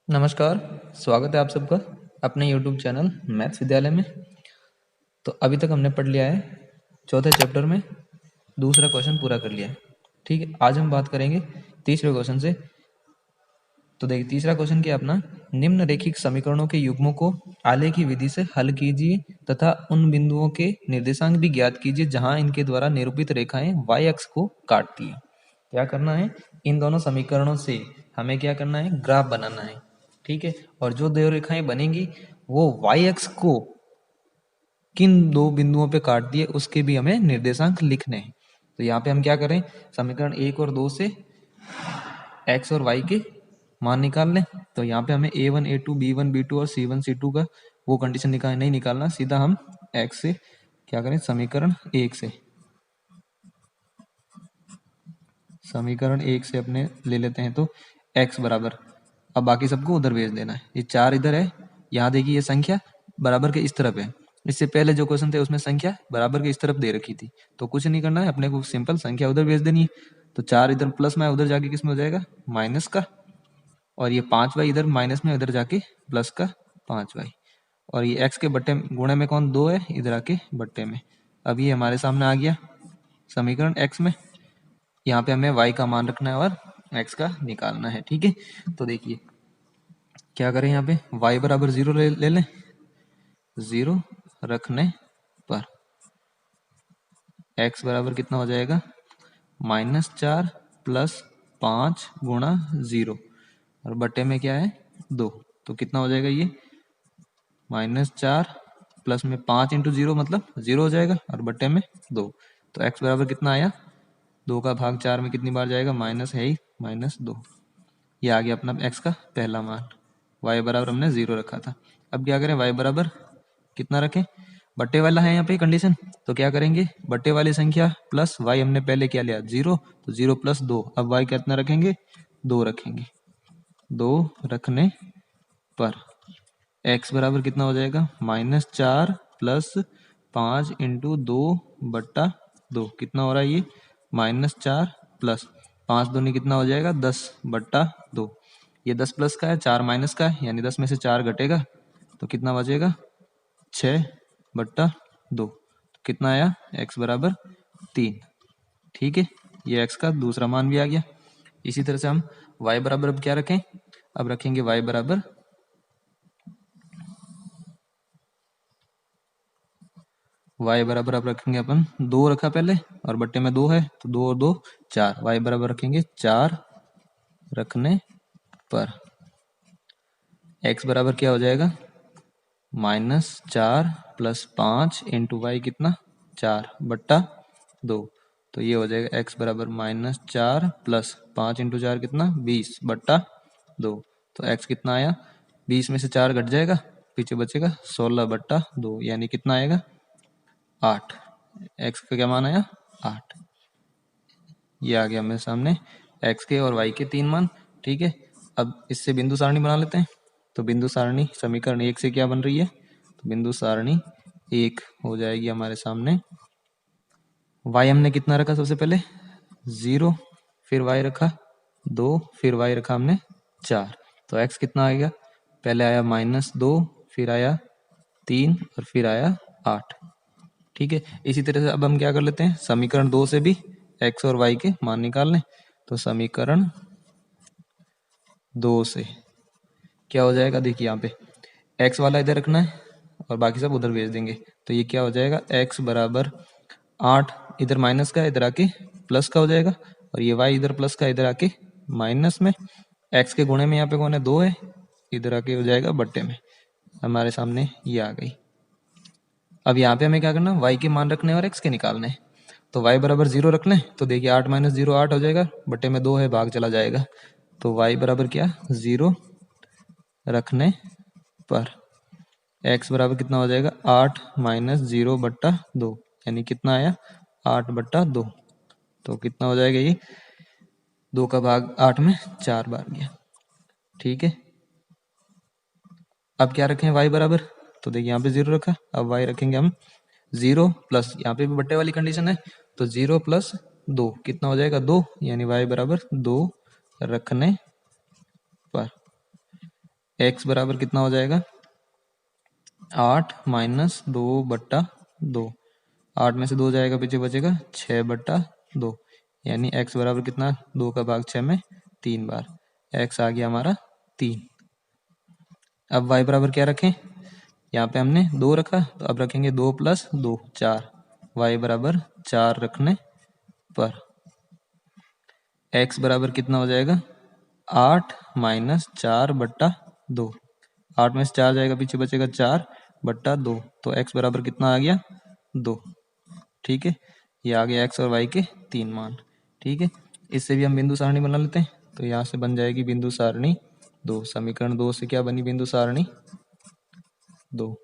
नमस्कार, स्वागत है आप सबका अपने यूट्यूब चैनल मैथ्स विद्यालय में। तो अभी तक हमने पढ़ लिया है चौथे चैप्टर में दूसरा क्वेश्चन पूरा कर लिया है। ठीक है, आज हम बात करेंगे तीसरे क्वेश्चन से। तो देखिए तीसरा क्वेश्चन क्या है अपना, निम्न रेखिक समीकरणों के युग्मों को आलेखी विधि से हल कीजिए तथा उन बिंदुओं के निर्देशांक भी ज्ञात कीजिए जहां इनके द्वारा निरूपित रेखाएं y अक्ष को काटती है। क्या करना है, इन दोनों समीकरणों से हमें क्या करना है, ग्राफ बनाना है। ठीक है, और जो दो रेखाएं बनेंगी वो y अक्ष को किन दो बिंदुओं पे काटती है उसके भी हमें निर्देशांक लिखने हैं। तो यहाँ पे हम क्या करें, समीकरण 1 और 2 से x और y के मान निकाल लें। तो यहाँ पे हमें a1 a2 b1 b2 और c1 c2 का वो कंडीशन नहीं निकालना, सीधा हम x से क्या करें, समीकरण 1 से अपने ले लेते हैं। तो x बराबर, अब बाकी सबको उधर भेज देना है। ये 4 इधर है, यहाँ देखिए ये संख्या बराबर के इस तरफ है। इससे पहले जो क्वेश्चन थे उसमें संख्या बराबर के इस तरफ दे रखी थी, तो कुछ नहीं करना है, अपने को सिंपल संख्या उधर भेज देनी है। तो 4 इधर प्लस में, उधर जाके किस में हो जाएगा, माइनस का। और ये 5y इधर माइनस में, इधर जाके प्लस का 5y। और ये x के बट्टे गुणे में कौन, 2 है, इधर आके बट्टे में। अब ये हमारे सामने आ गया समीकरण x में। यहाँ पे हमें y का मान रखना है और x का निकालना है। ठीक है, तो देखिए क्या करें, यहाँ पे y बराबर 0 ले लें। 0 रखने पर x बराबर कितना हो जाएगा, -4 प्लस 5 गुणा 0 और बटे में क्या है, 2। तो कितना हो जाएगा ये, -4 प्लस में 5 इंटू 0 मतलब 0 हो जाएगा और बटे में 2। तो x बराबर कितना आया, 2 का भाग 4 में कितनी बार जाएगा, माइनस है ही, -2। ये आ गया अपना x का पहला मान। y बराबर हमने 0 रखा था। अब क्या करें, y बराबर कितना रखें, बट्टे वाला है यहाँ पे कंडीशन, तो क्या करेंगे, बट्टे वाली संख्या प्लस y हमने पहले क्या लिया, 0, तो 0 प्लस 2। अब y कितना रखेंगे, 2 रखेंगे। 2 रखने पर x बराबर कितना हो जाएगा, -4 प्लस 5 इंटू 2 बट्टा 2। कितना हो रहा है ये, -4 प्लस 5 दूनी कितना हो जाएगा, 10 बट्टा 2। ये 10 प्लस का है, 4 माइनस का है, यानी 10 में से 4 घटेगा तो कितना बचेगा, 6 बट्टा 2। तो कितना आया, x बराबर 3। ठीक है, ये x का दूसरा मान भी आ गया। इसी तरह से हम y बराबर अब क्या रखें, अब रखेंगे y बराबर अब रखेंगे अपन 2 रखा पहले और बट्टे में 2 है, तो 2 और 2 4। y बराबर रखेंगे 4 रखने पर x बराबर क्या हो जाएगा, -4 प्लस 5 इंटू वाई कितना, 4 बट्टा 2। तो ये हो जाएगा x बराबर -4 प्लस 5 इंटू 4 कितना, 20 बट्टा 2। तो x कितना आया, 20 में से 4 घट जाएगा, पीछे बचेगा 16 बट्टा 2, यानी कितना आएगा, 8। x का क्या मान आया, 8। ये आ गया मेरे सामने x के और y के 3 मान। ठीक है, अब इससे बिंदु सारणी बना लेते हैं। तो बिंदु सारणी समीकरण 1 से क्या बन रही है, तो बिंदु सारणी 1 हो जाएगी हमारे सामने। y हमने कितना रखा, सबसे पहले 0, फिर y रखा 2, फिर y रखा हमने 4। तो x कितना आएगा, पहले आया -2, फिर आया 3 और फिर आया 8। ठीक है, इसी तरह से अब हम क्या कर लेते हैं, समीकरण 2 से भी x और y के मान निकाल लें। तो समीकरण 2 से क्या हो जाएगा, देखिए यहाँ पे x वाला इधर रखना है और बाकी सब उधर भेज देंगे। तो ये क्या हो जाएगा, x बराबर 8, इधर माइनस का इधर आके प्लस का हो जाएगा, और ये y इधर प्लस का इधर आके माइनस में। x के गुणे में यहाँ पे कौन है, 2 है, इधर आके हो जाएगा बट्टे में। हमारे सामने ये आ गई। अब यहाँ पे हमें क्या करना, y के मान रखने और x के निकालने। तो y बराबर 0 रख लें। तो देखिए 8 माइनस 0 8 हो जाएगा, बटे में 2 है, भाग चला जाएगा। तो y बराबर क्या, 0 रखने पर x बराबर कितना हो जाएगा, 8 माइनस 0 बट्टा 2, यानी कितना आया, 8 बट्टा 2। तो कितना हो जाएगा ये, 2 का भाग 8 में 4 बार गया। ठीक है, अब क्या रखें y बराबर, तो देखिए यहाँ पे 0 रखा, अब y रखेंगे हम 0 प्लस, यहाँ पे भी बट्टे वाली कंडीशन है, तो 0 प्लस 2 कितना हो जाएगा, 2, यानी y बराबर 2 रखने पर x बराबर कितना हो जाएगा 8 माइनस 2/2। 8 में से 2 जाएगा, पीछे बचेगा 6/2, यानी x बराबर कितना 2 का भाग 6 में 3 बार, x आ गया हमारा 3। अब y बराबर क्या रखें, यहाँ पे हमने 2 रखा तो अब रखेंगे 2 + 2 4, y बराबर 4 रखने पर x बराबर कितना हो जाएगा 8 माइनस 4/2। 8 में से 4 जाएगा, पीछे बचेगा 4/2, तो x बराबर कितना आ गया 2। ठीक है, ये आ गया x और y के 3 मान। ठीक है, इससे भी हम बिंदु सारणी बना लेते हैं, तो यहाँ से बन जाएगी बिंदु सारणी 2। समीकरण 2 से क्या बनी बिंदु सारणी 2।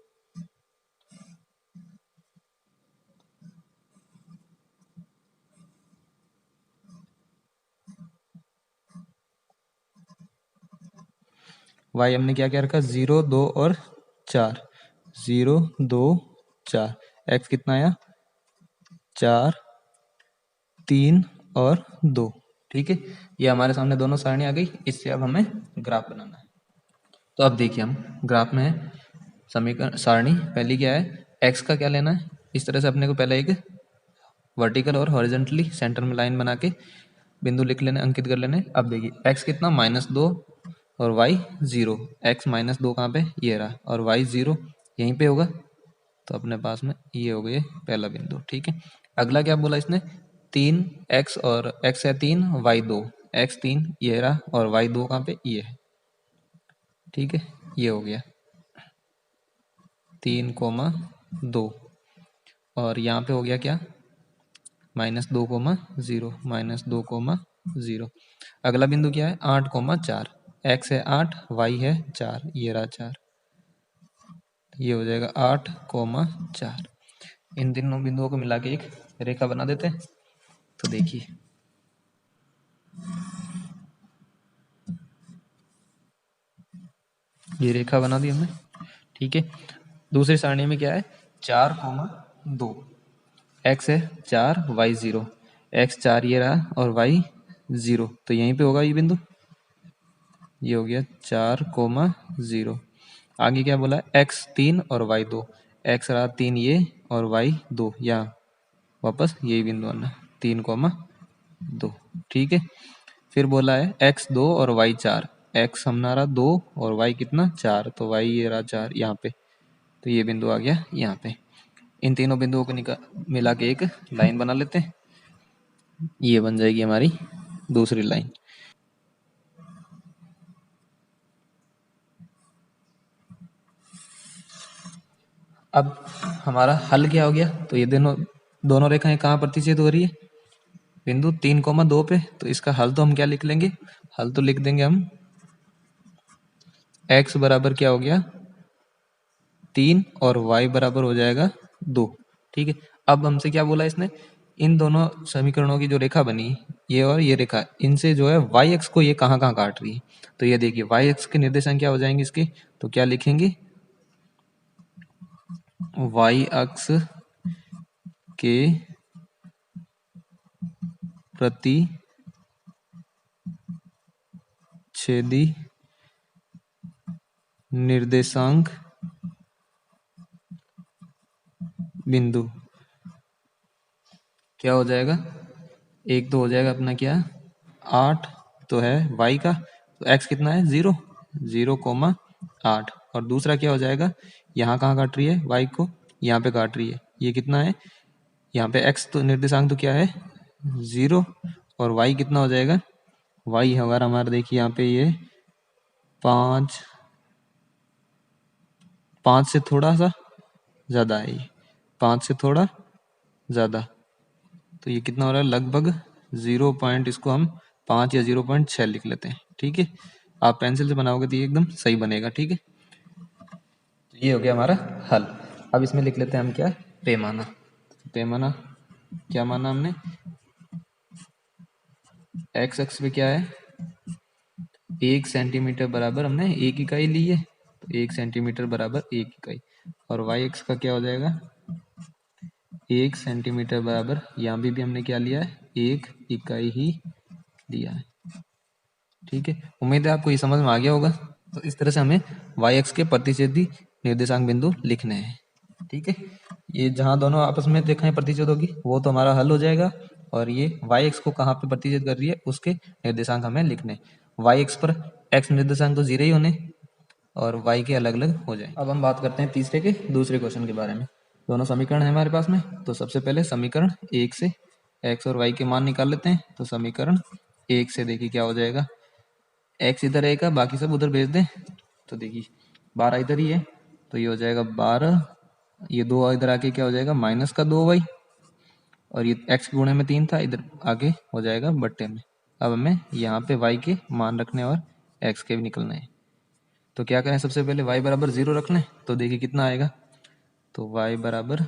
y हमने क्या क्या रखा 0 2 और 4, 0 2 4, x कितना आया 4 3 और 2। ठीक है, ये हमारे सामने दोनों सारणी आ गई। इससे अब हमें ग्राफ बनाना है। तो अब देखिए हम ग्राफ में है समीकरण सारणी पहली क्या है, x का क्या लेना है, इस तरह से अपने को पहले एक वर्टिकल और हॉरिजेंटली सेंटर में लाइन बना के बिंदु लिख लेने, अंकित कर लेने। अब देखिए x कितना -2 और y 0, x -2 कहाँ पे ये रहा और y 0 यहीं पे होगा, तो अपने पास में ये हो गया पहला बिंदु। ठीक है, अगला क्या बोला इसने 3x और x है 3 y 2, x 3 ये रहा और y 2 कहाँ पे ये है। ठीक है, ये हो गया 3,2 और यहाँ पे हो गया क्या -2,0 -2,0। अगला बिंदु क्या है 8,4, x है 8 y है 4, ये रहा 4, ये हो जाएगा 8,4। इन तीनों बिंदुओं को मिला के एक रेखा बना देते हैं। तो देखिए ये रेखा बना दी हमने। ठीक है, दूसरी सारणी में क्या है 4,2, x है 4 y 0, x 4 ये रहा और y 0, तो यहीं पे होगा ये बिंदु, ये हो गया 4,0। आगे क्या बोला x 3 और y 2, x रहा 3 ये और y 2, यहाँ वापस यही बिंदु आना 3,2। ठीक है, फिर बोला है x 2 और y 4, x हमारा 2 और y कितना 4, तो y ये रहा 4 यहाँ पे, तो ये बिंदु आ गया यहाँ पे। इन तीनों बिंदुओं को मिला के एक लाइन बना लेते हैं, ये बन जाएगी हमारी दूसरी लाइन। अब हमारा हल क्या हो गया, तो ये दोनों रेखाएं कहाँ प्रतिच्छेद हो रही है बिंदु 3,2 पे, तो इसका हल तो हम क्या लिख लेंगे, हल तो लिख देंगे हम x बराबर क्या हो गया 3 और y बराबर हो जाएगा 2। ठीक है, अब हमसे क्या बोला इसने, इन दोनों समीकरणों की जो रेखा बनी ये और ये रेखा, इनसे जो है y अक्ष को ये कहाँ कहाँ काट रही है, तो ये देखिए y अक्ष के निर्देशांक क्या हो जाएंगे इसके, तो क्या लिखेंगे y अक्ष के प्रति छेदी निर्देशांक बिंदु क्या हो जाएगा, एक तो हो जाएगा अपना क्या 8 तो है y का, तो x कितना है 0, 0,8 और दूसरा क्या हो जाएगा, यहाँ कहाँ काट रही है y को, यहाँ पे काट रही है, ये कितना है यहाँ पे x तो निर्देशांक तो क्या है 0 और y कितना हो जाएगा, y हमारा देखिए यहाँ पे ये 5 से थोड़ा सा ज़्यादा है, ये 5 से थोड़ा ज़्यादा, तो ये कितना हो रहा है लगभग 0 पॉइंट, इसको हम 5 या 0.6 लिख लेते हैं। ठीक है, आप पेंसिल से बनाओगे तो ये एकदम सही बनेगा। ठीक है, तो ये हो गया हमारा हल। अब इसमें लिख लेते हैं हम क्या पैमाना, पैमाना क्या माना हमने, x अक्ष पे क्या है 1 सेंटीमीटर बराबर हमने 1 इकाई ली है, तो 1 सेंटीमीटर बराबर 1 इकाई, और y अक्ष का क्या हो जाएगा 1 सेंटीमीटर बराबर, यहाँ भी हमने क्या लिया है 1 इकाई ही लिया है। ठीक है, उम्मीद है आपको ये समझ में आ गया होगा। तो इस तरह से हमें वाई एक्स के प्रतिच्छेदी निर्देशांक बिंदु लिखने हैं। ठीक है, ये जहाँ दोनों आपस में रेखाएं प्रतिच्छेद होगी वो तो हमारा हल हो जाएगा, और ये वाई एक्स को कहाँ पे प्रतिच्छेद कर रही है उसके निर्देशांक हमें लिखने। वाई एक्स पर एक्स निर्देशांक तो जीरो ही होने और वाई के अलग अलग हो जाए। अब हम बात करते हैं तीसरे के दूसरे क्वेश्चन के बारे में। दोनों समीकरण है हमारे पास में, तो सबसे पहले समीकरण एक से एक्स और वाई के मान निकाल लेते हैं। तो समीकरण एक से देखिए क्या हो जाएगा, एक्स इधर रहेगा, बाकी सब उधर भेज दें। तो देखिए 12 इधर ही है, तो ये हो जाएगा 12, ये 2 इधर आके क्या हो जाएगा माइनस का 2y, और ये x के गुणे में 3 था, इधर आगे हो जाएगा बट्टे में। अब हमें यहाँ पे y के मान रखने और x के भी निकलने हैं। तो क्या करें, सबसे पहले y बराबर 0 रख लें। तो देखिए कितना आएगा, तो y बराबर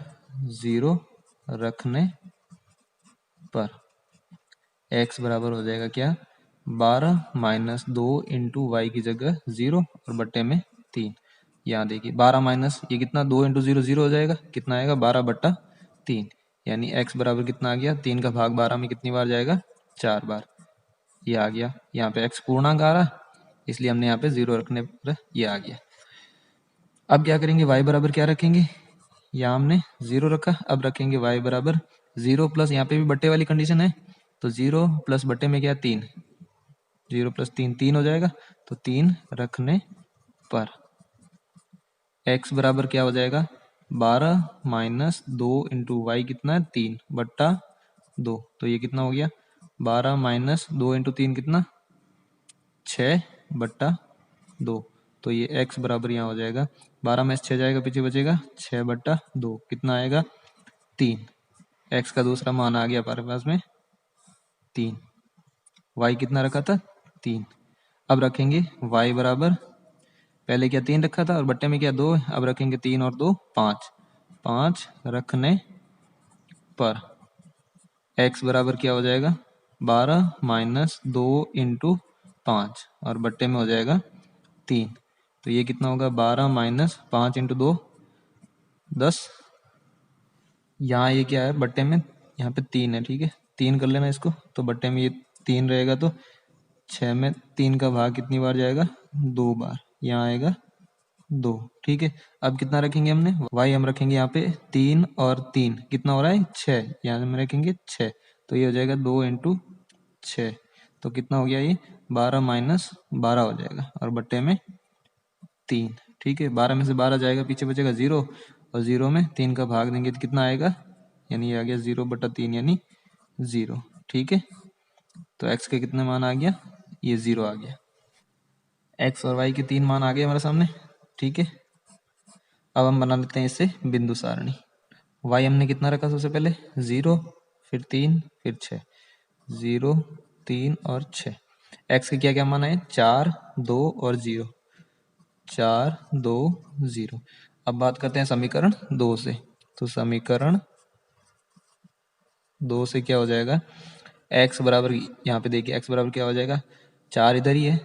0 रखने पर x बराबर हो जाएगा क्या, 12 माइनस 2 इंटू वाई की जगह 0 और बट्टे में 3। यहाँ देखिए 12 माइनस ये कितना, 2 इंटू 0 0 हो जाएगा, कितना आएगा 12 बट्टा 3, यानी x बराबर कितना आ गया, 3 का भाग 12 में कितनी बार जाएगा, 4 बार। ये आ गया, यहाँ पे x पूर्णांक आ रहा इसलिए हमने यहाँ पे 0 रखने पर ये आ गया। अब क्या करेंगे, y बराबर क्या रखेंगे, यहाँ हमने 0 रखा, अब रखेंगे y बराबर 0 प्लस, यहाँ पे भी बट्टे वाली कंडीशन है, तो 0 प्लस बट्टे में क्या 3, 0 प्लस 3 3 हो जाएगा, तो 3 रखने पर x बराबर क्या हो जाएगा, 12 माइनस 2 इंटू वाई कितना है 3 बट्टा 2, तो ये कितना हो गया 12 माइनस 2 इंटू 3 कितना 6 बट्टा 2, तो ये x बराबर यहाँ हो जाएगा 12 में 6 जाएगा, पीछे बचेगा 6 बट्टा 2, कितना आएगा 3। x का दूसरा मान आ गया हमारे पास में 3, y कितना रखा था 3। अब रखेंगे y बराबर, पहले क्या 3 रखा था और बट्टे में क्या 2, अब रखेंगे 3 और 2 5, 5 रखने पर x बराबर क्या हो जाएगा 12 माइनस 2 इंटू 5 और बट्टे में हो जाएगा 3, तो ये कितना होगा 12 माइनस 5 इंटू 2 10, यहाँ ये क्या है बट्टे में, यहाँ पे 3 है, ठीक है 3 कर लेना इसको, तो बट्टे में ये 3 रहेगा, तो 6 में 3 का भाग कितनी बार जाएगा 2 बार, यहाँ आएगा 2। ठीक है, अब कितना रखेंगे हमने, y हम रखेंगे यहाँ पे 3 और 3 कितना हो रहा है 6, यहाँ हम रखेंगे 6, तो ये हो जाएगा 2 इंटू 6, तो कितना हो गया ये 12 माइनस 12 हो जाएगा और बट्टे में 3। ठीक है, 12 में से 12 जाएगा, पीछे बचेगा 0 और 0 में 3 का भाग देंगे तो कितना आएगा, यानी ये आ गया 0 बटा 3 यानी 0। ठीक है, तो x के कितने मान आ गया, ये 0 आ गया। x और y के 3 मान आ गए हमारे सामने। ठीक है, अब हम बना लेते हैं इससे बिंदु सारणी। y हमने कितना रखा, सबसे पहले 0 फिर 3 फिर 6, 0 3 और 6। x के क्या क्या मान आए, 4 2 और 0, 4 2 0। अब बात करते हैं समीकरण 2 से, तो समीकरण 2 से क्या हो जाएगा, x बराबर, यहाँ पे देखिए x बराबर क्या हो जाएगा, 4 इधर ही है,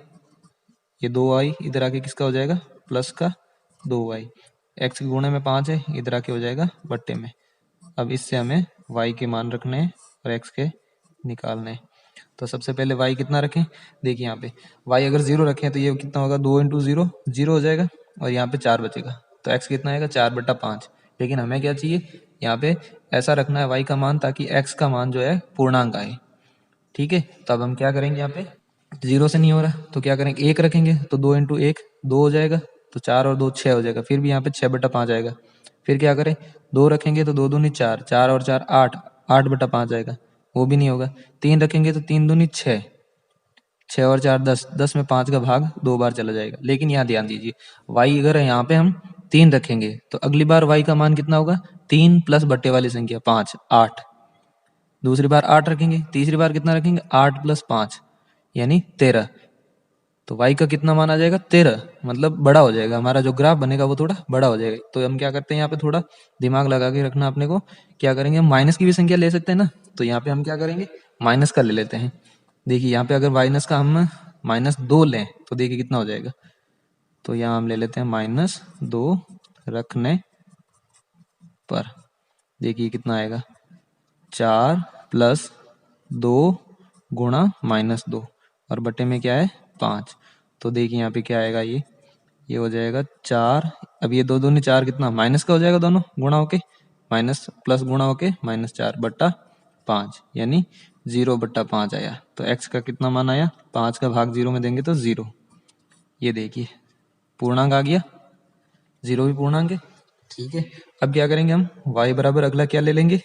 ये 2y इधर आके किसका हो जाएगा प्लस का 2y, x के गुणे में 5 है, इधर आके हो जाएगा बट्टे में। अब इससे हमें y के मान रखने हैं और x के निकालने हैं। तो सबसे पहले y कितना रखें, देखिए यहाँ पे y अगर 0 रखें तो ये कितना होगा 2 इंटू 0 0 हो जाएगा, और यहाँ पे 4 बचेगा, तो x कितना आएगा 4 बट्टा 5। लेकिन हमें क्या चाहिए, यहाँ पे ऐसा रखना है y का मान ताकि x का मान जो है पूर्णांक आए। ठीक है, तो अब हम क्या करेंगे, यहाँ पे 0 से नहीं हो रहा तो क्या करेंगे 1 रखेंगे, तो 2 इंटू 1 2 हो जाएगा, तो 4 और 2 6 हो जाएगा, फिर भी यहाँ पे 6 बटा 5 आएगा। फिर क्या करें, 2 रखेंगे तो 2 दूनी 4, 4 और 4 8, 8 बटा 5 आएगा, वो भी नहीं होगा। 3 रखेंगे तो 3 दूनी 6, 6 और 4 10, 10 में 5 का भाग 2 बार चला जाएगा। लेकिन यहाँ ध्यान दीजिए, y अगर यहाँ पे हम 3 रखेंगे तो अगली बार y का मान कितना होगा, 3 प्लस बट्टे वाली संख्या 5 8, दूसरी बार 8 रखेंगे, तीसरी बार कितना रखेंगे 8 प्लस 5 यानी 13, तो y का कितना मान आ जाएगा 13, मतलब बड़ा हो जाएगा, हमारा जो ग्राफ बनेगा वो थोड़ा बड़ा हो जाएगा। तो हम क्या करते हैं, यहाँ पे थोड़ा दिमाग लगा के रखना अपने को, क्या करेंगे हम माइनस की भी संख्या ले सकते हैं ना, तो यहाँ पे हम क्या करेंगे माइनस का ले लेते हैं। देखिए यहाँ पे अगर माइनस का हम -2 लें तो देखिए कितना हो जाएगा, तो यहाँ हम ले लेते हैं -2 रखने पर, देखिए कितना आएगा 4 प्लस 2 गुणा -2 और बटे में क्या है 5, तो देखिए यहाँ पे क्या आएगा, ये ये हो जाएगा 4। अब ये दो दूनी 4 कितना माइनस का हो जाएगा, दोनों गुणा होके माइनस प्लस गुणा होके -4/5 यानी 0/5 आया। तो x का कितना मान आया, 5 का भाग 0 में देंगे तो 0। ये देखिए पूर्णांक आ गया, 0 भी पूर्णांक है। ठीक है, अब क्या करेंगे हम, y बराबर अगला क्या ले लेंगे,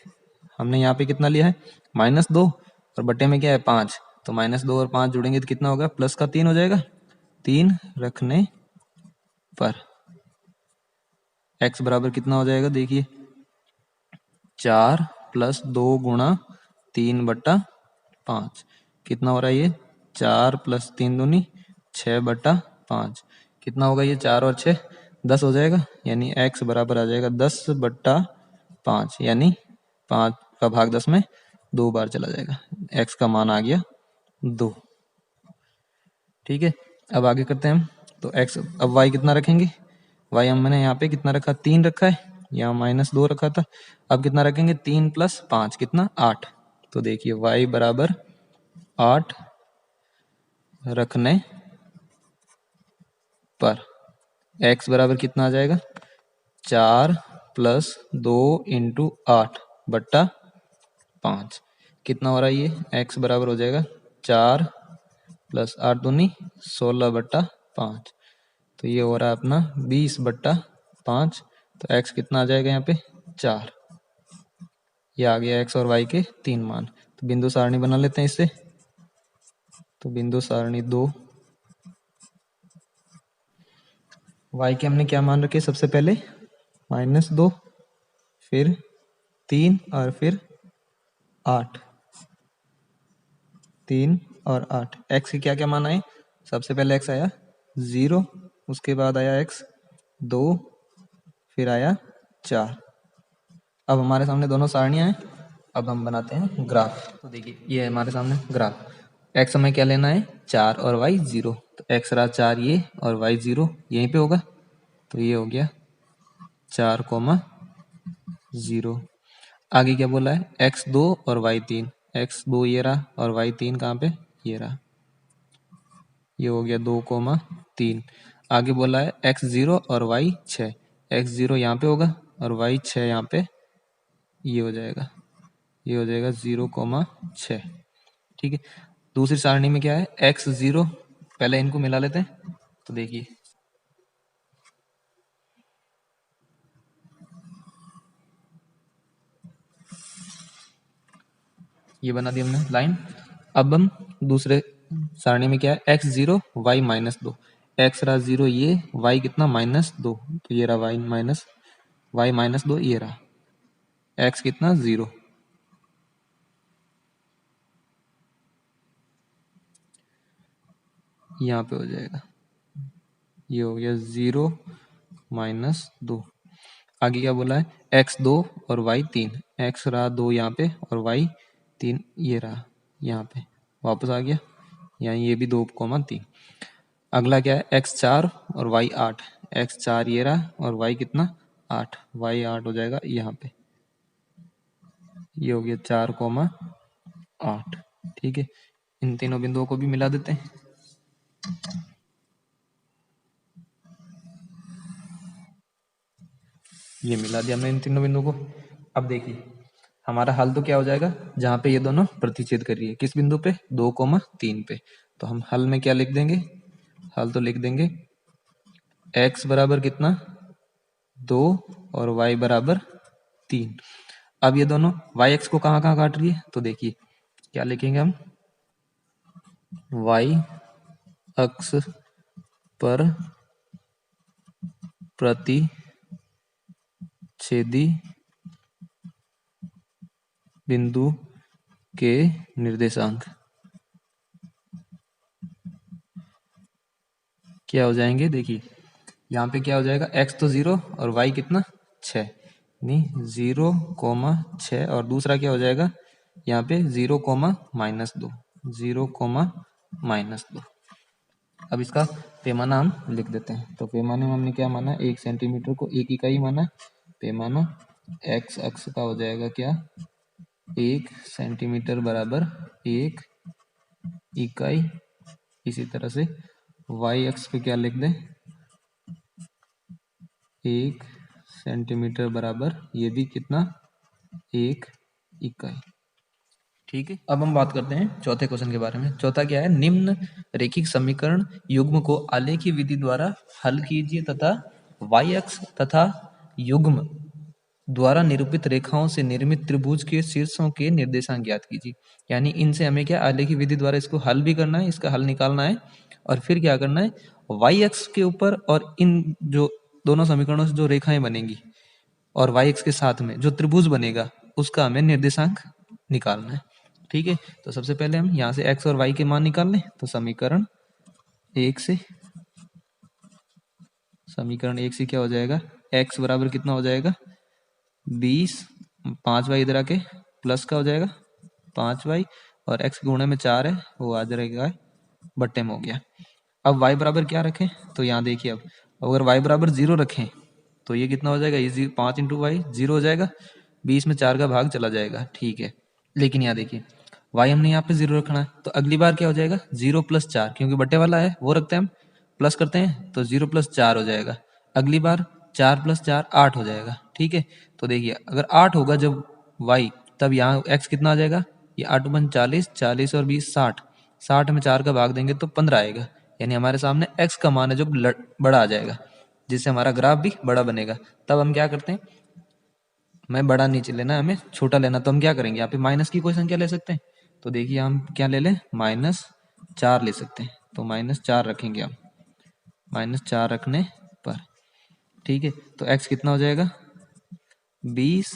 हमने यहाँ पे कितना लिया है -2 और बटे में क्या है 5, तो -2 और 5 जुड़ेंगे तो कितना होगा, प्लस का 3 हो जाएगा। 3 रखने पर x बराबर कितना हो जाएगा, देखिए 4 + 2 गुणा 3/5 कितना हो रहा है ये, 4 + 3 दूनी 6/5 कितना होगा ये, 4 और 6 10 हो जाएगा, यानी x बराबर आ जाएगा 10/5 यानी 5 का भाग 10 में 2 बार चला जाएगा। x का मान आ गया 2। ठीक है, अब आगे करते हैं हम। तो x, अब y कितना रखेंगे, y हमने यहाँ पे कितना रखा, 3 रखा है, यहाँ -2 रखा था। अब कितना रखेंगे, 3 + 5 कितना 8। तो देखिए y बराबर 8 रखने पर x बराबर कितना आ जाएगा, 4 + 2 × 8/5 कितना हो रहा है ये, x बराबर हो जाएगा 4 + 8 दूनी 16/5 तो ये हो रहा है अपना 20/5। तो x कितना आ जाएगा यहाँ पे 4। ये आ गया x और y के 3 मान। तो बिंदु सारणी बना लेते हैं इससे। तो बिंदु सारणी 2, y के हमने क्या मान रखे, सबसे पहले -2 फिर 3 और फिर 8, 3 और 8। x के क्या क्या मान आए, सबसे पहले x आया 0, उसके बाद आया x 2, फिर आया 4। अब हमारे सामने दोनों सारणियां हैं, अब हम बनाते हैं ग्राफ। तो देखिए ये है हमारे सामने ग्राफ। x हमें क्या लेना है 4 और y 0, तो x रहा 4 ये और y 0 यहीं पे होगा, तो ये हो गया 4, 0। आगे क्या बोला है, x 2 और y 3, x 2 ये रहा और y 3 कहाँ पे, ये रहा, ये हो गया 2, 3। आगे बोला है x 0 और y 6, x 0 यहाँ पे होगा और y 6 यहाँ पे, ये हो जाएगा, ये हो जाएगा 0, 6। ठीक है, दूसरी सारणी में क्या है, x 0, पहले इनको मिला लेते हैं। तो देखिए ये बना दी हमने लाइन। अब हम दूसरे सारणी में क्या है, x 0 y -2, x रहा 0 ये, y कितना -2, तो ये रहा y -2 ये रहा, x कितना 0। यहाँ पे हो जाएगा, ये हो गया 0 -2। आगे क्या बोला है, x 2 और y 3, x रहा 2 यहाँ पे और y 3 ये रहा, यहाँ पे वापस आ गया, यहाँ ये भी 2, 3। अगला क्या है, x 4 और y 8, x 4 ये रहा और y कितना 8, y 8 हो जाएगा यहाँ पे, ये हो गया 4, 8। ठीक है, इन तीनों बिंदुओं को भी मिला देते हैं। ये मिला दिया हमने इन तीनों बिंदुओं को। अब देखिए हमारा हल तो क्या हो जाएगा, जहां पे ये दोनों प्रतिच्छेद कर रही है, किस बिंदु पे, 2, 3 पे। तो हम हल में क्या लिख देंगे, हल तो लिख देंगे x बराबर कितना 2 और y बराबर 3। अब ये दोनों y x को कहाँ कहाँ काट रही है, तो देखिए क्या लिखेंगे हम, y अक्ष पर प्रतिच्छेदी बिंदु के निर्देशांक क्या हो जाएंगे, देखिए यहाँ पे क्या हो जाएगा, x तो 0 और y कितना 6, नहीं 0, 6 और दूसरा क्या हो जाएगा यहाँ पे 0, -2, 0, -2। अब इसका पैमाना हम लिख देते हैं। तो पैमाने में हमने क्या माना, 1 सेंटीमीटर को 1 इकाई माना। पैमाना x अक्ष का हो जाएगा क्या, 1 सेंटीमीटर बराबर 1 इकाई। इसी तरह से y अक्ष पे क्या लिख दें, 1 सेंटीमीटर बराबर ये भी कितना 1 इकाई। ठीक है, अब हम बात करते हैं चौथे क्वेश्चन के बारे में। चौथा क्या है, निम्न रेखिक समीकरण युग्म को आलेखी विधि द्वारा हल कीजिए तथा y अक्ष तथा युग्म द्वारा निरूपित रेखाओं से निर्मित त्रिभुज के शीर्षों के निर्देशांक ज्ञात कीजिए। यानी इनसे हमें क्या आलेखी विधि द्वारा इसको हल भी करना है, इसका हल निकालना है, और फिर क्या करना है, y अक्ष के ऊपर और इन जो दोनों समीकरणों से जो रेखाएं बनेंगी और y अक्ष के साथ में जो त्रिभुज बनेगा उसका हमें निर्देशांक निकालना है। ठीक है, तो सबसे पहले हम यहाँ से x और y के मान निकाल लें। तो समीकरण एक से क्या हो जाएगा, x बराबर कितना हो जाएगा 20, 5y इधर आके प्लस का हो जाएगा 5y, और x गुणे में 4 है वो आ जाएगा बट्टे में हो गया। अब y बराबर क्या रखें, तो यहाँ देखिए अब अगर y बराबर 0 रखें तो ये कितना हो जाएगा, ये 5 इंटू वाई 0 हो जाएगा, 20 में 4 का भाग चला जाएगा। ठीक है, लेकिन यहाँ देखिए y हमने यहाँ पे 0 रखना है, तो अगली बार क्या हो जाएगा 0 प्लस 4, क्योंकि बट्टे वाला है वो रखते हैं हम, प्लस करते हैं तो 0 प्लस 4 हो जाएगा। अगली बार 4 प्लस 4 8 हो जाएगा। ठीक है, तो देखिए अगर 8 होगा जब y, तब यहाँ x कितना आ जाएगा, ये 8 बन 40, 40 और 20 60, 60 में 4 का भाग देंगे तो 15 आएगा। यानी हमारे सामने x का मान है जो बड़ा आ जाएगा, जिससे हमारा ग्राफ भी बड़ा बनेगा। तब हम क्या करते हैं, हमें बड़ा नीचे लेना है, हमें छोटा लेना, तो हम क्या करेंगे, यहाँ पे माइनस की कोई संख्या ले सकते हैं। तो देखिए हम क्या ले लें, -4 ले सकते हैं। तो -4 रखेंगे हम, -4 रखने पर। ठीक है, तो x कितना हो जाएगा 20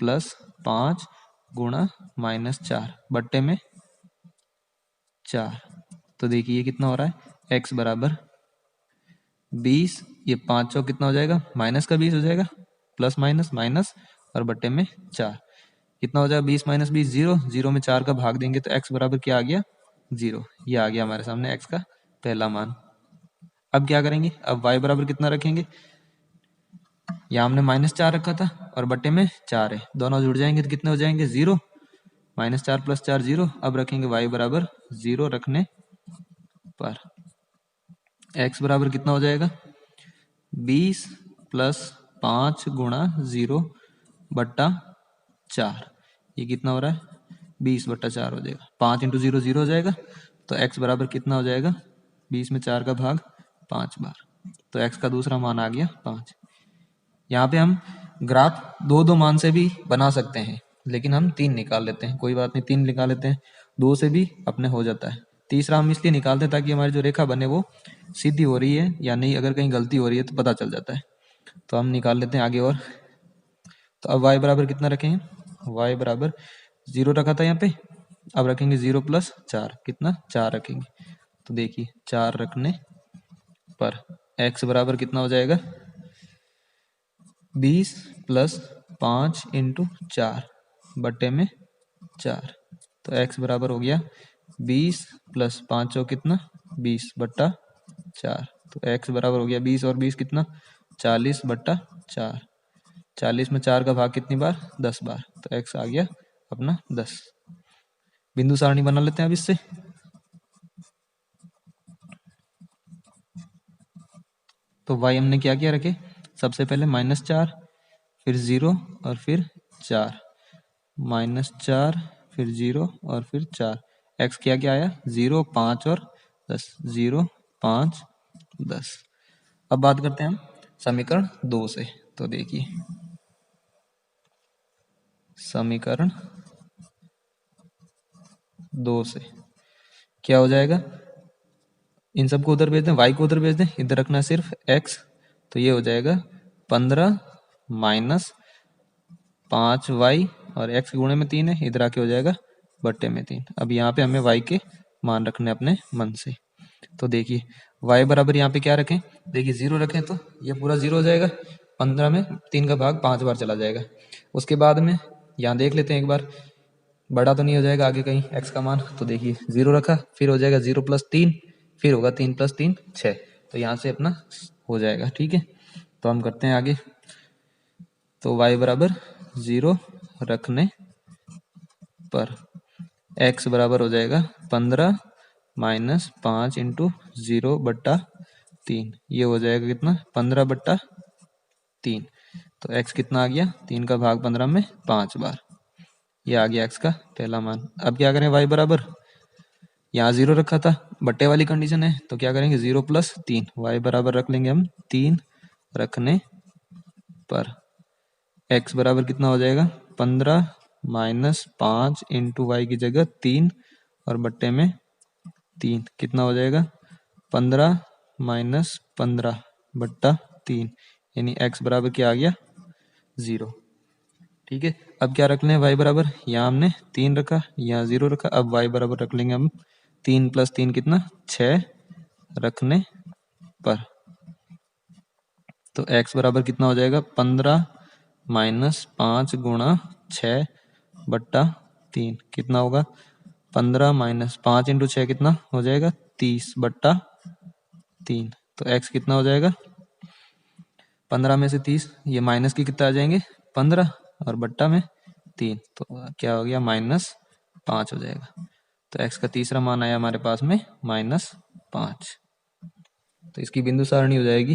प्लस 5 गुणा -4 बट्टे में 4। तो देखिए ये कितना हो रहा है, x बराबर 20, ये 5 चौक कितना हो जाएगा, माइनस का 20 हो जाएगा, प्लस माइनस माइनस और बट्टे में 4 कितना हो जाएगा, 20 माइनस 20 0, 0 में 4 का भाग देंगे तो x बराबर क्या आ गया 0। ये आ गया हमारे सामने x का पहला मान। अब क्या करेंगे, अब y बराबर कितना रखेंगे, यहाँ हमने -4 रखा था और बट्टे में 4 है, दोनों जुड़ जाएंगे तो कितने हो जाएंगे 0, -4 प्लस 4 0। अब रखेंगे y बराबर 0 रखने पर x बराबर कितना हो जाएगा 20 प्लस 5 गुणा 0 बट्टा 4, ये कितना हो रहा है 20 बट्टा 4 हो जाएगा, 5 इंटू 0 0 हो जाएगा। तो x बराबर कितना हो जाएगा, 20 में 4 का भाग 5 बार, तो x का दूसरा मान आ गया 5। यहाँ पे हम ग्राफ दो दो मान से भी बना सकते हैं, लेकिन हम 3 निकाल लेते हैं, कोई बात नहीं 3 निकाल लेते हैं, 2 से भी अपने हो जाता है। तीसरा हम इसलिए निकालते हैं ताकि हमारी जो रेखा बने वो सीधी हो रही है या नहीं, अगर कहीं गलती हो रही है तो पता चल जाता है। तो हम निकाल लेते हैं आगे और। तो अब y बराबर कितना रखेंगे, y बराबर 0 रखा था यहाँ पे, अब रखेंगे 0 प्लस 4, कितना 4 रखेंगे। तो देखिए 4 रखने पर x बराबर कितना हो जाएगा 20 प्लस 5 इंटू 4 बट्टे में 4। तो x बराबर हो गया 20 प्लस 5 और कितना 20 बट्टा 4। तो x बराबर हो गया 20 और 20 कितना 40 बट्टा 4। 40 में 4 का भाग कितनी बार 10 बार, तो x आ गया अपना 10। बिंदु सारणी बना लेते हैं अब इससे। तो y हमने क्या किया रखे, सबसे पहले -4 फिर 0 और फिर 4, -4 फिर 0 और फिर 4, x क्या क्या आया 0 5 और 10, 0 5 10। अब बात करते हैं हम समीकरण 2 से। तो देखिए समीकरण 2 से क्या हो जाएगा, इन सबको उधर भेज दें, y को उधर भेज दें, इधर रखना है सिर्फ x। तो ये हो जाएगा 15 माइनस 5y और x गुणे में 3 है, इधर आके हो जाएगा बट्टे में 3। अब यहाँ पे हमें y के मान रखने अपने मन से। तो देखिए y बराबर यहाँ पे क्या रखें, देखिए 0 रखें तो ये पूरा 0 हो जाएगा, 15 में 3 का भाग 5 बार चला जाएगा। उसके बाद में यहाँ देख लेते हैं एक बार, बड़ा तो नहीं हो जाएगा आगे कहीं x का मान। तो देखिए 0 रखा, फिर हो जाएगा 0 प्लस 3, फिर होगा 3 प्लस 3 6, तो यहाँ से अपना हो जाएगा। ठीक है, तो हम करते हैं आगे। तो y बराबर 0 रखने पर x बराबर हो जाएगा 15 माइनस 5 इंटू 0 बट्टा 3, ये हो जाएगा कितना 15 बट्टा 3। तो x कितना आ गया, 3 का भाग 15 में 5 बार। ये आ गया x का पहला मान। अब क्या करें, y बराबर, यहाँ 0 रखा था, बट्टे वाली कंडीशन है, तो क्या करेंगे 0 + 3, y बराबर रख लेंगे हम 3 रखने पर x बराबर कितना हो जाएगा, 15 - 5 इंटू वाई की जगह 3 और बट्टे में 3 कितना हो जाएगा, 15 - 15 बट्टा 3, यानी x बराबर क्या आ गया, 0। ठीक है, अब क्या रख लें y बराबर, यहाँ हमने 3 रखा, यहाँ 0 रखा, अब y बराबर रख लेंगे हम 3 + 3 कितना, 6 रखने पर। तो x बराबर कितना हो जाएगा, 15 - 5 गुणा 6 बट्टा 3 कितना होगा, 15 - 5 इंटू 6 कितना हो जाएगा, 30 बट्टा 3। तो x कितना हो जाएगा, 15 में से 30, ये माइनस की कितना आ जाएंगे, 15 और बट्टा में 3, तो क्या हो गया, -5 हो जाएगा। तो x का तीसरा मान आया हमारे पास में -5। तो इसकी बिंदु सारणी हो जाएगी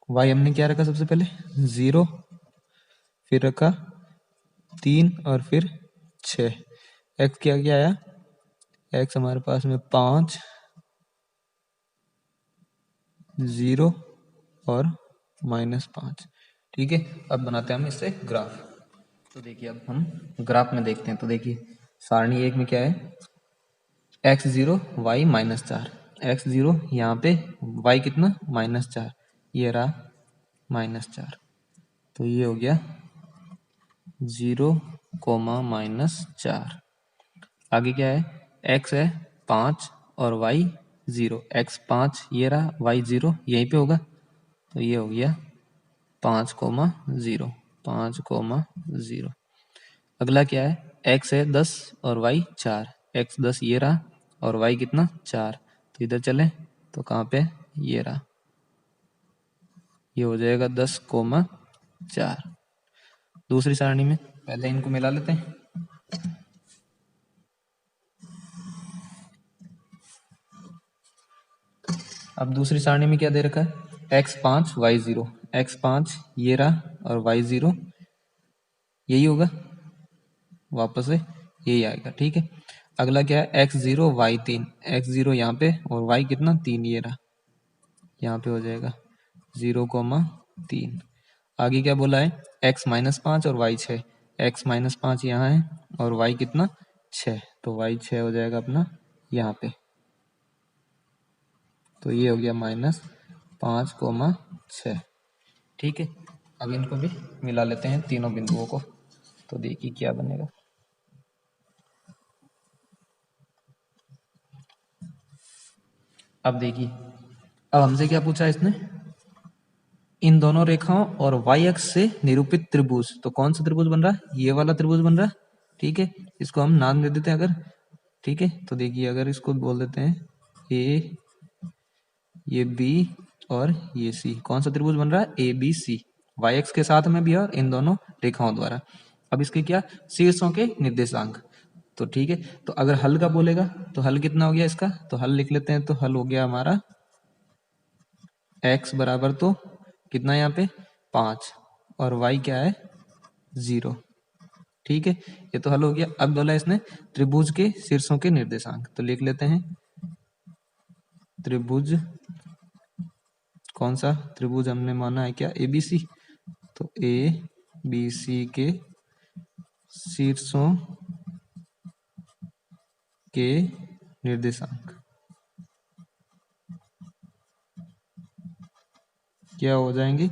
y हमने क्या रखा, सबसे पहले 0, फिर रखा 3 और फिर 6। x क्या क्या आया, x हमारे पास में 5, 0 और -5। ठीक है, अब बनाते हैं हम इससे ग्राफ। तो देखिए अब हम ग्राफ में देखते हैं। तो देखिए सारणी 1 में क्या है, x0 y -4, x0 यहाँ पे y कितना -4, ये रहा -4, तो ये हो गया 0, -4। आगे क्या है, x है 5 और y 0, x 5 ये रहा, y 0 यहीं पे होगा, तो ये हो गया 5, 0, 5, 0। अगला क्या है, x है 10 और y 4, x 10 ये रहा और y कितना 4, तो इधर चले तो कहाँ पे, ये रहा, ये हो जाएगा 10, 4। दूसरी सारणी में पहले इनको मिला लेते हैं। अब दूसरी सारणी में क्या दे रखा है, x 5 y 0, x 5 ये रहा और y 0 यही होगा, वापस से यही आएगा। ठीक है, अगला क्या है, x 0 y 3, x 0 यहाँ पे और y कितना 3 ये रहा, यहाँ पे हो जाएगा 0, 3। आगे क्या बोला है, x -5 और y 6, x -5 यहाँ है और y कितना 6, तो y 6 हो जाएगा अपना यहाँ पे, तो ये हो गया -5, 6। ठीक है, अब इनको भी मिला लेते हैं तीनों बिंदुओं को, तो देखिए क्या बनेगा। अब देखिए, अब हमसे क्या पूछा इसने, इन दोनों रेखाओं और y अक्ष से निरूपित त्रिभुज, तो कौन सा त्रिभुज बन रहा है, ये वाला त्रिभुज बन रहा है। ठीक है, इसको हम नाम दे देते हैं अगर, ठीक है, तो देखिए अगर इसको बोल देते हैं a, ये b और ये c, कौन सा त्रिभुज बन रहा है, ए बी सी, y अक्ष के साथ में भी और इन दोनों रेखाओं द्वारा। अब इसके क्या, शीर्षों के निर्देशांक, तो ठीक है, तो अगर हल का बोलेगा तो हल कितना हो गया इसका, तो हल लिख लेते हैं। तो हल हो गया हमारा x बराबर तो कितना यहाँ पे 5 और y क्या है 0। ठीक है, ये तो हल हो गया। अब बोला इसने त्रिभुज के शीर्षों के निर्देशांक, तो लिख लेते हैं त्रिभुज, कौन सा त्रिभुज हमने माना है क्या, ABC, तो ABC के शीर्षों के निर्देशांक क्या हो जाएंगे,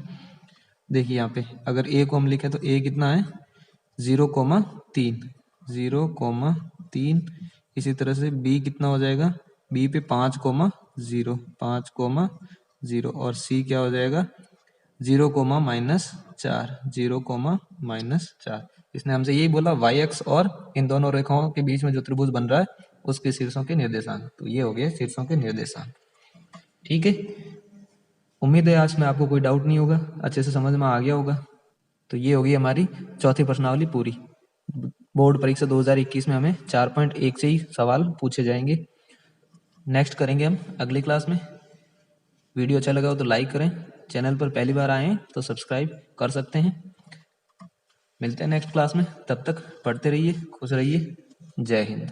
देखिए यहाँ पे अगर a को हम लिखे तो a कितना है 0,3, 0,3। इसी तरह से b कितना हो जाएगा, b पे 5,0, 5,0 और c क्या हो जाएगा 0,-4, 0,-4। इसने हमसे यही बोला y अक्ष और इन दोनों रेखाओं के बीच में जो त्रिभुज बन रहा है उसके शीर्षों के निर्देशांक, तो ये हो गए शीर्षों के निर्देशांक। ठीक है, उम्मीद है आज में आपको कोई डाउट नहीं होगा, अच्छे से समझ में आ गया होगा। तो ये होगी हमारी चौथी प्रश्नावली पूरी। बोर्ड परीक्षा 2021 में हमें 4.1 से ही सवाल पूछे जाएंगे। नेक्स्ट करेंगे हम अगली क्लास में। वीडियो अच्छा लगा हो तो लाइक करें, चैनल पर पहली बार आए हैं तो सब्सक्राइब कर सकते हैं। मिलते हैं नेक्स्ट क्लास में, तब तक पढ़ते रहिए, खुश रहिए। जय हिंद।